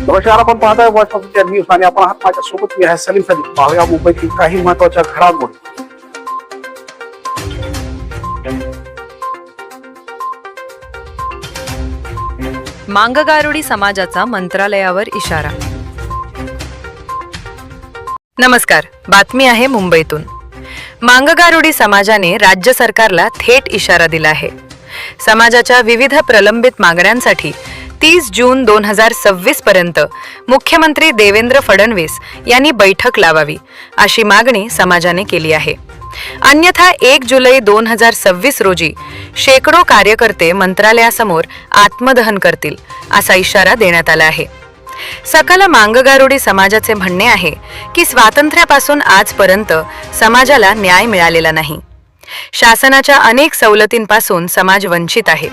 नमस्कार, आपण पाहताय वॉइस ऑफ इंडिया न्यूज आणि आपण आहात माझ्या सोबत. मी आहे सलीम सलीम. पाहूया मुंबईतील काही महत्त्वाच्या घडामोडी. मांगगारुडी समाजाचा मंत्रालयावर इशारा. नमस्कार, बातमी आहे मुंबईतून. मांगगारुडी समाजाने राज्य सरकारला थेट इशारा दिला आहे. समाजाच्या विविध प्रलंबित मागण्यांसाठी 30 जून 2026 पर्यंत मुख्यमंत्री देवेंद्र फडणवीस यांनी बैठक लावावी अशी मागणी समाजाने केली आहे. अन्यथा 1 जुलै 2026 रोजी शेकडो कार्यकर्ते मंत्रालयासमोर आत्मदहन करतील असा इशारा देण्यात आला आहे. सकल मांगगारुडी समाजाचे म्हणणे आहे की स्वातंत्र्यापासून आजपर्यंत समाजाला न्याय मिळालेला नाही. शासनाच्या अनेक सवलतींपासून समाज वंचित आहे.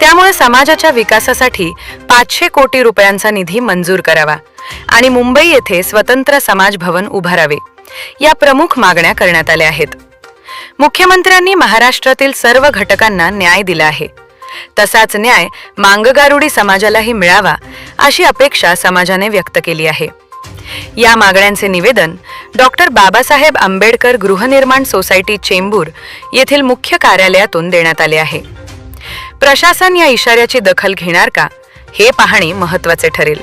त्यामुळे समाजाच्या विकासासाठी 500 कोटी रुपयांचा निधी मंजूर करावा आणि मुंबई येथे स्वतंत्र समाज भवन उभारावे या प्रमुख मागण्या करण्यात आल्या आहेत. मुख्यमंत्र्यांनी महाराष्ट्रातील सर्व घटकांना न्याय दिला आहे. तसाच न्याय मांगगारुडी समाजालाही मिळावा अशी अपेक्षा समाजाने व्यक्त केली आहे. या मागण्यांचे निवेदन डॉक्टर बाबासाहेब आंबेडकर गृहनिर्माण सोसायटी चेंबूर येथील मुख्य कार्यालयातून देण्यात आले आहे. प्रशासन या इशाऱ्याची दखल घेणार का, हे पाहणे महत्त्वाचे ठरेल.